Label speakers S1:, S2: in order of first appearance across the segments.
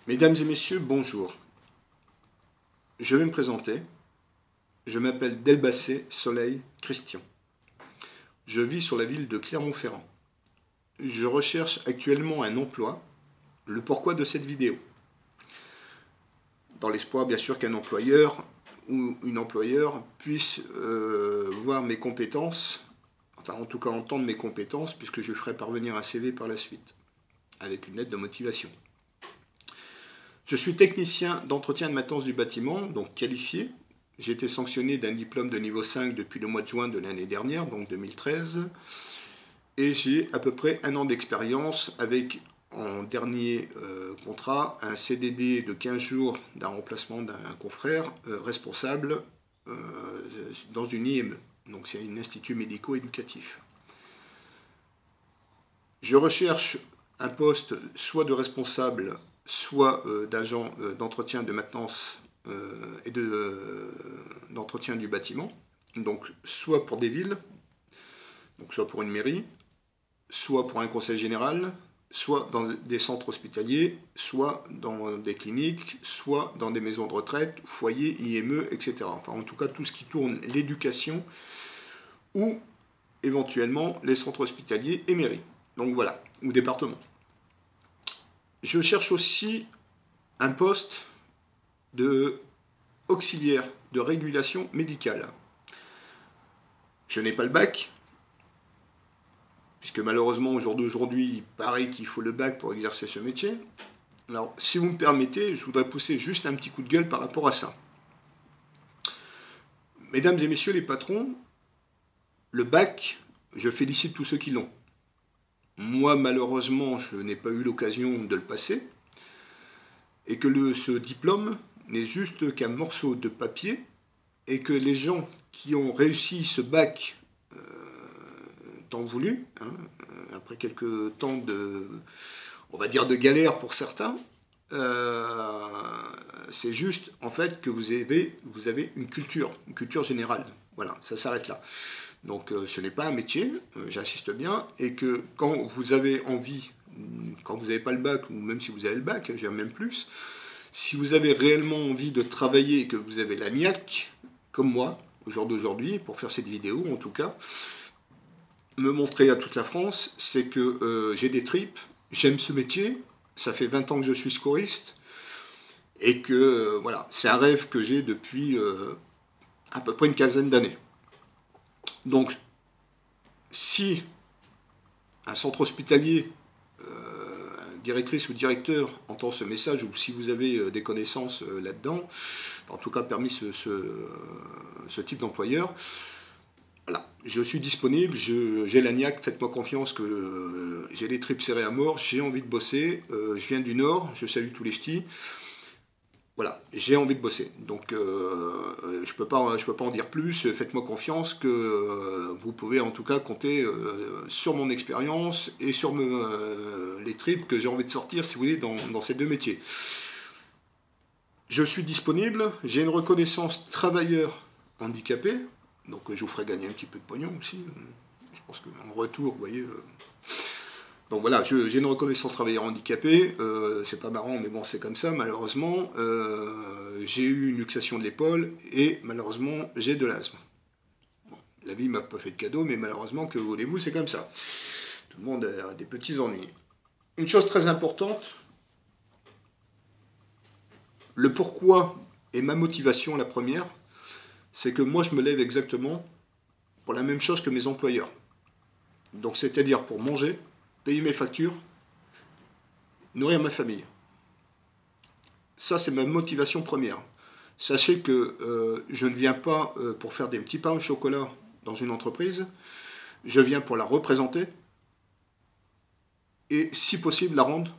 S1: Mesdames et messieurs, bonjour. Je vais me présenter. Je m'appelle Delbacé Soleil Christian. Je vis sur la ville de Clermont-Ferrand. Je recherche actuellement un emploi. Le pourquoi de cette vidéo. Dans l'espoir, bien sûr, qu'un employeur ou une employeur puisse voir mes compétences, enfin en tout cas entendre mes compétences, puisque je lui ferai parvenir un CV par la suite, avec une lettre de motivation. Je suis technicien d'entretien de maintenance du bâtiment, donc qualifié. J'ai été sanctionné d'un diplôme de niveau 5 depuis le mois de juin de l'année dernière, donc 2013. Et j'ai à peu près un an d'expérience avec, en dernier contrat, un CDD de 15 jours d'un remplacement d'un confrère responsable dans une IME. Donc c'est un institut médico-éducatif. Je recherche un poste soit de responsable, soit d'agent d'entretien de maintenance et d'entretien du bâtiment. Donc soit pour des villes, donc soit pour une mairie, soit pour un conseil général, soit dans des centres hospitaliers, soit dans des cliniques, soit dans des maisons de retraite, foyers, IME, etc. Enfin, en tout cas, tout ce qui tourne l'éducation ou éventuellement les centres hospitaliers et mairies. Donc voilà, ou départements. Je cherche aussi un poste de auxiliaire de régulation médicale. Je n'ai pas le bac, puisque malheureusement au jour d'aujourd'hui, il paraît qu'il faut le bac pour exercer ce métier. Alors, si vous me permettez, je voudrais pousser juste un petit coup de gueule par rapport à ça. Mesdames et messieurs les patrons, le bac, je félicite tous ceux qui l'ont. Moi, malheureusement, je n'ai pas eu l'occasion de le passer, et que ce diplôme n'est juste qu'un morceau de papier, et que les gens qui ont réussi ce bac tant voulu, hein, après quelques temps de, on va dire, de galère pour certains, c'est juste en fait que vous avez une culture générale. Voilà, ça s'arrête là. Donc ce n'est pas un métier, j'insiste bien, et que quand vous avez envie, quand vous n'avez pas le bac, ou même si vous avez le bac, j'aime même plus, si vous avez réellement envie de travailler et que vous avez la niaque, comme moi, au jour d'aujourd'hui, pour faire cette vidéo en tout cas, me montrer à toute la France, c'est que j'ai des tripes, j'aime ce métier, ça fait 20 ans que je suis scoriste, et que voilà, c'est un rêve que j'ai depuis à peu près une quinzaine d'années. Donc, si un centre hospitalier, directrice ou directeur entend ce message, ou si vous avez des connaissances là-dedans, en tout cas parmi ce type d'employeur, voilà, je suis disponible, j'ai la niaque, faites-moi confiance que j'ai les tripes serrées à mort, j'ai envie de bosser, je viens du Nord, je salue tous les ch'tis. Voilà, j'ai envie de bosser. Donc je peux pas en dire plus, faites-moi confiance que vous pouvez en tout cas compter sur mon expérience et sur les tripes que j'ai envie de sortir, si vous voulez, dans ces deux métiers. Je suis disponible, j'ai une reconnaissance travailleur handicapé, donc je vous ferai gagner un petit peu de pognon aussi. Je pense qu'en retour, vous voyez... Donc voilà, j'ai une reconnaissance travailleur handicapé, c'est pas marrant, mais bon, c'est comme ça, malheureusement. J'ai eu une luxation de l'épaule, et malheureusement, j'ai de l'asthme. Bon, la vie m'a pas fait de cadeau, mais malheureusement, que voulez-vous, c'est comme ça. Tout le monde a des petits ennuis. Une chose très importante, le pourquoi et ma motivation, la première, c'est que moi, je me lève exactement pour la même chose que mes employeurs. Donc, c'est-à-dire pour manger, payer mes factures, nourrir ma famille. Ça, c'est ma motivation première. Sachez que je ne viens pas pour faire des petits pains au chocolat dans une entreprise. Je viens pour la représenter et, si possible, la rendre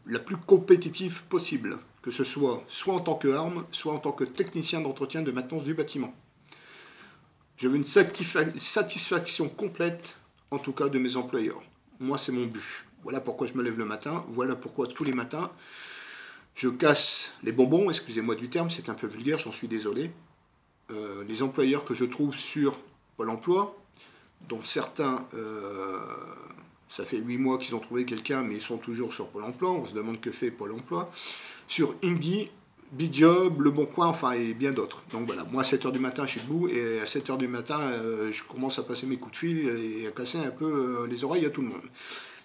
S1: la plus compétitive possible. Que ce soit en tant qu'arme, soit en tant que technicien d'entretien de maintenance du bâtiment. Je veux une satisfaction complète, en tout cas, de mes employeurs. Moi, c'est mon but. Voilà pourquoi je me lève le matin. Voilà pourquoi tous les matins, je casse les bonbons, excusez-moi du terme, c'est un peu vulgaire, j'en suis désolé. Les employeurs que je trouve sur Pôle emploi, dont certains, ça fait 8 mois qu'ils ont trouvé quelqu'un, mais ils sont toujours sur Pôle emploi, on se demande que fait Pôle emploi. sur Indy, Bidjob, Le Bon Coin, enfin, et bien d'autres. Donc voilà, moi à 7h du matin, je suis debout, et à 7h du matin, je commence à passer mes coups de fil et à casser un peu les oreilles à tout le monde.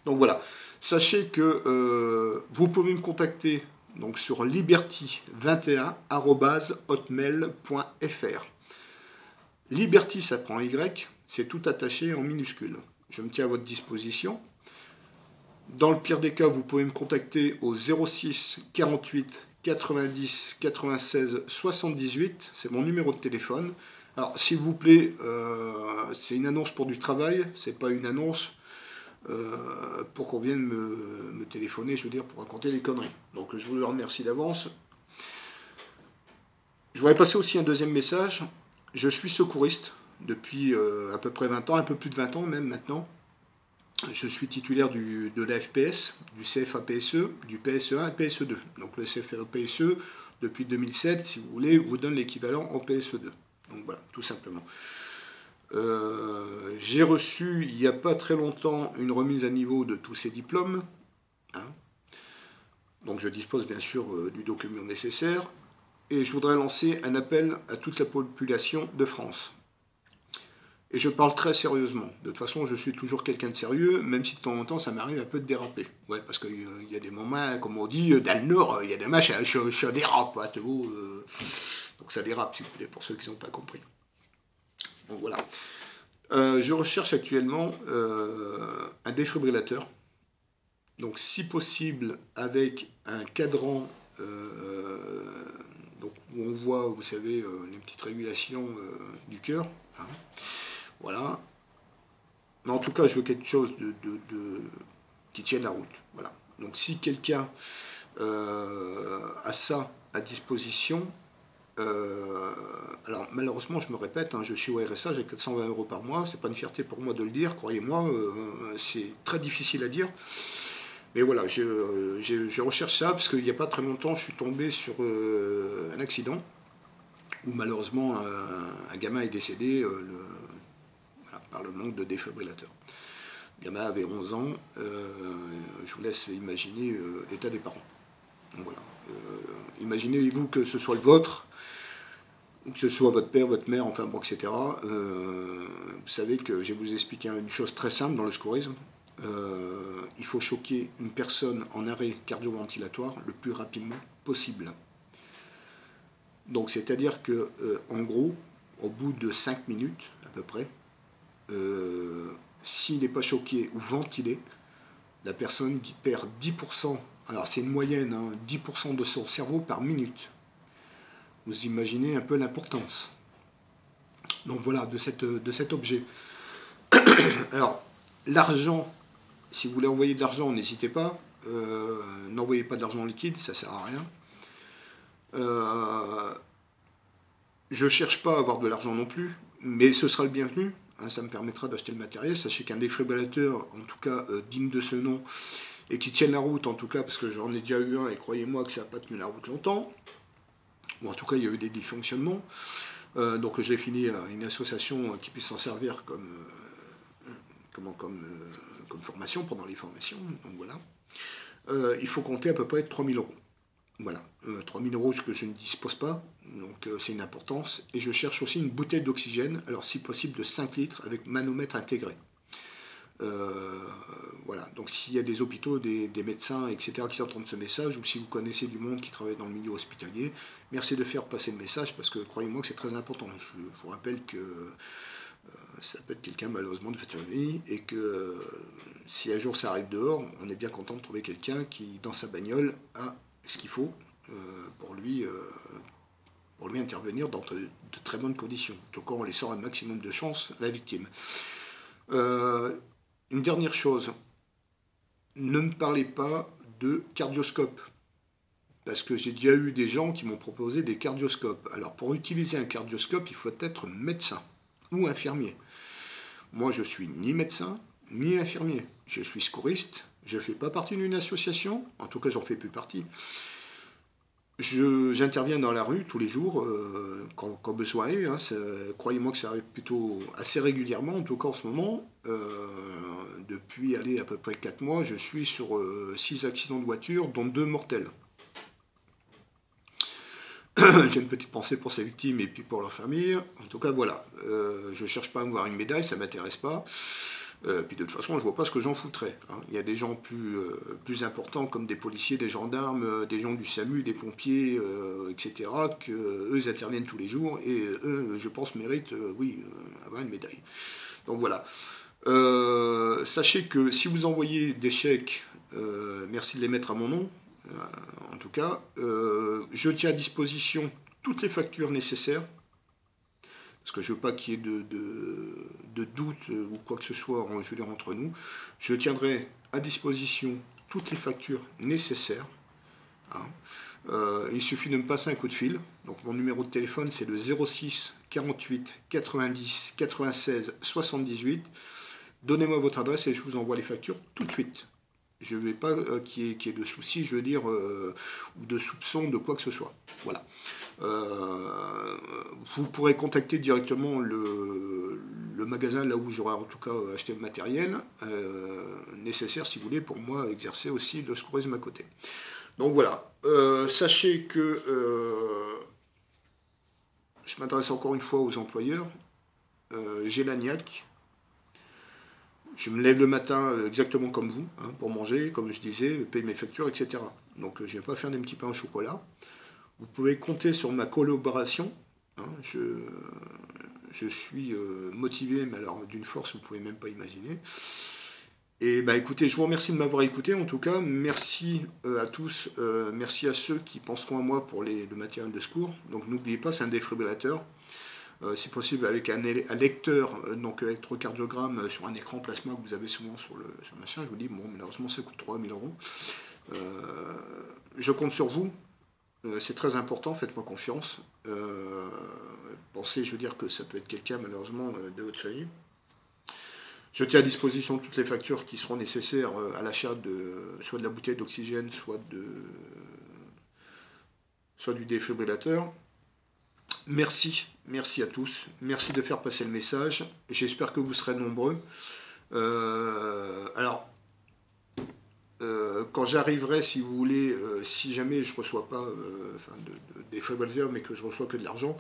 S1: Donc voilà, sachez que vous pouvez me contacter donc, sur liberty21@hotmail.fr. Liberty, ça prend Y, c'est tout attaché en minuscule. Je me tiens à votre disposition. Dans le pire des cas, vous pouvez me contacter au 06 48 90 96 78. C'est mon numéro de téléphone. Alors, s'il vous plaît, c'est une annonce pour du travail. C'est pas une annonce pour qu'on vienne me téléphoner, je veux dire, pour raconter des conneries. Donc, je vous remercie d'avance. Je voudrais passer aussi un deuxième message. Je suis secouriste depuis à peu près 20 ans, un peu plus de 20 ans même maintenant. Je suis titulaire de la FPS, du CFA-PSE, du PSE1 et PSE2. Donc le CFA-PSE, depuis 2007, si vous voulez, vous donne l'équivalent en PSE2. Donc voilà, tout simplement. J'ai reçu, il n'y a pas très longtemps, une remise à niveau de tous ces diplômes. Hein. Donc je dispose bien sûr du document nécessaire. Et je voudrais lancer un appel à toute la population de France. Et je parle très sérieusement. De toute façon, je suis toujours quelqu'un de sérieux, même si de temps en temps, ça m'arrive un peu de déraper. Ouais, parce qu'il y a des moments, comme on dit, dans le Nord, il y a des matchs, je dérape, hein, donc ça dérape, si vous voulez, pour ceux qui n'ont pas compris. Donc voilà. Je recherche actuellement un défibrillateur. Donc si possible, avec un cadran, donc, où on voit, vous savez, les petites régulations du cœur. Hein. Voilà. Mais en tout cas, je veux quelque chose qui tienne la route. Voilà. Donc si quelqu'un a ça à disposition, alors malheureusement, je me répète, hein, je suis au RSA, j'ai 420 € par mois. C'est pas une fierté pour moi de le dire, croyez-moi, c'est très difficile à dire. Mais voilà, je recherche ça parce qu'il n'y a pas très longtemps, je suis tombé sur un accident où malheureusement un gamin est décédé voilà, par le manque de défibrillateur. Le gamin avait 11 ans, je vous laisse imaginer l'état des parents. Donc voilà, imaginez-vous que ce soit le vôtre, que ce soit votre père, votre mère, enfin bon, etc. Vous savez que je vais vous expliquer une chose très simple dans le secourisme. Il faut choquer une personne en arrêt cardio-ventilatoire le plus rapidement possible. Donc c'est-à-dire que, en gros, au bout de 5 minutes à peu près, s'il n'est pas choqué ou ventilé, la personne qui perd 10%, alors c'est une moyenne, hein, 10% de son cerveau par minute. Vous imaginez un peu l'importance. Donc voilà, de cet objet. Alors, l'argent, si vous voulez envoyer de l'argent, n'hésitez pas. N'envoyez pas de l'argent liquide, ça ne sert à rien. Je ne cherche pas à avoir de l'argent non plus, mais ce sera le bienvenu. Hein, ça me permettra d'acheter le matériel. Sachez qu'un défibrillateur, en tout cas digne de ce nom, et qui tienne la route, en tout cas, parce que j'en ai déjà eu un, et croyez-moi que ça n'a pas tenu la route longtemps. Ou en tout cas, il y a eu des dysfonctionnements. Donc j'ai fini une association qui puisse s'en servir comme formation pendant les formations. Donc voilà. Il faut compter à peu près 3 000 €. Voilà, 3 000 € que je ne dispose pas, donc c'est une importance. Et je cherche aussi une bouteille d'oxygène, alors si possible de 5 litres avec manomètre intégré. Voilà, donc s'il y a des hôpitaux, des médecins, etc. qui entendent ce message, ou si vous connaissez du monde qui travaille dans le milieu hospitalier, merci de faire passer le message, parce que croyez-moi que c'est très important. Je vous rappelle que ça peut être quelqu'un malheureusement de future vie, et que si un jour ça arrive dehors, on est bien content de trouver quelqu'un qui, dans sa bagnole, a ce qu'il faut pour lui intervenir dans de très bonnes conditions. Donc on laissant un maximum de chance à la victime. Une dernière chose, ne me parlez pas de cardioscope, parce que j'ai déjà eu des gens qui m'ont proposé des cardioscopes. Alors pour utiliser un cardioscope, il faut être médecin ou infirmier. Moi je suis ni médecin ni infirmier, je suis secouriste, je ne fais pas partie d'une association, en tout cas j'en fais plus partie. J'interviens dans la rue tous les jours, quand besoin est. Hein, croyez-moi que ça arrive plutôt assez régulièrement, en tout cas en ce moment. Depuis à peu près 4 mois, je suis sur 6 accidents de voiture, dont 2 mortels. j'ai une petite pensée pour ces victimes et puis pour leur famille. En tout cas, voilà. Je ne cherche pas à avoir une médaille, ça ne m'intéresse pas. Puis de toute façon, je ne vois pas ce que j'en foutrais. Hein. Il y a des gens plus importants, comme des policiers, des gendarmes, des gens du SAMU, des pompiers, etc., qu'eux, ils interviennent tous les jours, et eux, je pense, méritent, oui, avoir une médaille. Donc voilà. Sachez que si vous envoyez des chèques, merci de les mettre à mon nom, en tout cas, je tiens à disposition toutes les factures nécessaires, parce que je ne veux pas qu'il y ait de doute ou quoi que ce soit, je veux dire, entre nous. Je tiendrai à disposition toutes les factures nécessaires. Hein. Il suffit de me passer un coup de fil. Donc mon numéro de téléphone, c'est le 06 48 90 96 78. Donnez-moi votre adresse et je vous envoie les factures tout de suite. Je ne veux pas qu'il y ait de soucis, je veux dire, ou de soupçons de quoi que ce soit. Voilà. Vous pourrez contacter directement le magasin là où j'aurai en tout cas acheté le matériel nécessaire, si vous voulez, pour moi exercer aussi le secourisme à côté. Donc voilà. Sachez que je m'adresse encore une fois aux employeurs. J'ai l'agnac. Je me lève le matin exactement comme vous, hein, pour manger, comme je disais, payer mes factures, etc. Donc je ne viens pas faire des petits pains au chocolat. Vous pouvez compter sur ma collaboration. Hein, je suis motivé, mais alors d'une force, vous ne pouvez même pas imaginer. Et bah écoutez, je vous remercie de m'avoir écouté en tout cas. Merci à tous, merci à ceux qui penseront à moi pour le matériel de secours. Donc n'oubliez pas, c'est un défibrillateur. Si possible avec un lecteur, donc électrocardiogramme sur un écran plasma que vous avez souvent sur le machin. Je vous dis, bon, malheureusement ça coûte 3 000 €. Je compte sur vous, c'est très important, faites-moi confiance. Pensez, je veux dire, que ça peut être quelqu'un malheureusement de votre famille. Je tiens à disposition toutes les factures qui seront nécessaires à l'achat soit de la bouteille d'oxygène, soit du défibrillateur. Merci à tous, merci de faire passer le message, j'espère que vous serez nombreux. Alors, quand j'arriverai, si vous voulez, si jamais je ne reçois pas de défibrillateur, mais que je reçois que de l'argent,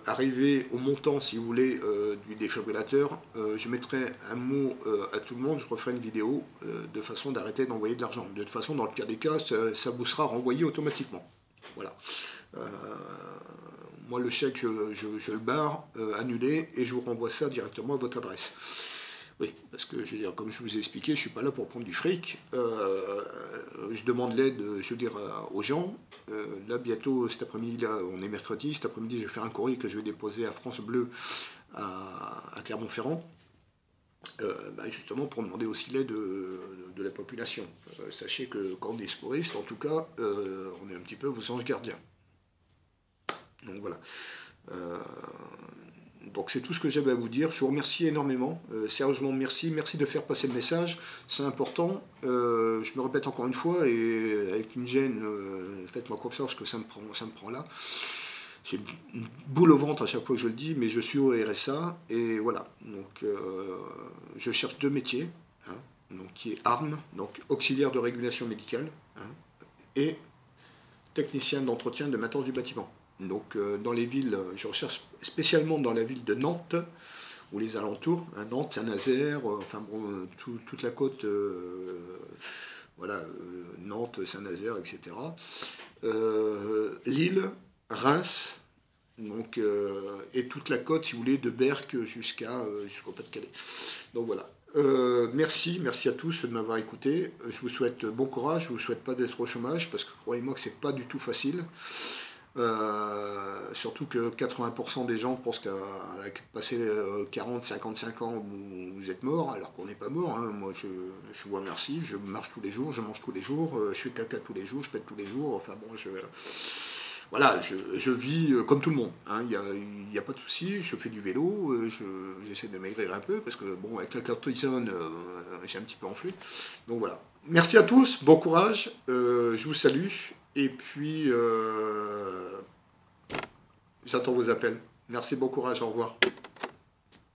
S1: arrivé au montant, si vous voulez, du défibrillateur, je mettrai un mot à tout le monde, je referai une vidéo de façon d'arrêter d'envoyer de l'argent. De toute façon, dans le pire des cas, ça vous sera renvoyé automatiquement. Voilà. Moi, le chèque, je le barre, annulé, et je vous renvoie ça directement à votre adresse. Oui, parce que, je veux dire, comme je vous ai expliqué, je ne suis pas là pour prendre du fric. Je demande l'aide, je veux dire, aux gens. Là, bientôt, cet après-midi, là, on est mercredi, cet après-midi, je vais faire un courrier que je vais déposer à France Bleu, à Clermont-Ferrand, justement pour demander aussi l'aide de la population. Sachez que quand on est secouriste, en tout cas, on est un petit peu vos anges gardiens. Donc voilà. Donc c'est tout ce que j'avais à vous dire. Je vous remercie énormément. Sérieusement, merci. Merci de faire passer le message. C'est important. Je me répète encore une fois, et avec une gêne, faites-moi confiance que ça me prend là. J'ai une boule au ventre à chaque fois que je le dis, mais je suis au RSA. Et voilà. Donc je cherche 2 métiers. Hein, donc, qui est ARM, donc auxiliaire de régulation médicale, hein, et technicien d'entretien de maintenance du bâtiment. Donc dans les villes, je recherche spécialement dans la ville de Nantes, ou les alentours, hein, Nantes, Saint-Nazaire, enfin bon, toute la côte, voilà, Nantes, Saint-Nazaire, etc. Lille, Reims, donc, et toute la côte, si vous voulez, de Berck jusqu'au Pas-de-Calais. Donc voilà. Merci à tous de m'avoir écouté. Je vous souhaite bon courage, je ne vous souhaite pas d'être au chômage, parce que croyez-moi que c'est pas du tout facile. Surtout que 80% des gens pensent qu'à passer 40, 55 ans, vous êtes mort, alors qu'on n'est pas mort. Hein. Moi, je vous remercie, je marche tous les jours, je mange tous les jours, je fais caca tous les jours, je pète tous les jours. Enfin bon, voilà, je vis comme tout le monde. Hein. Il n'y a pas de souci, je fais du vélo, j'essaie de maigrir un peu, parce que bon, avec la cortisone, j'ai un petit peu enflé. Donc voilà. Merci à tous, bon courage, je vous salue. Et puis, j'attends vos appels. Merci, bon courage, au revoir.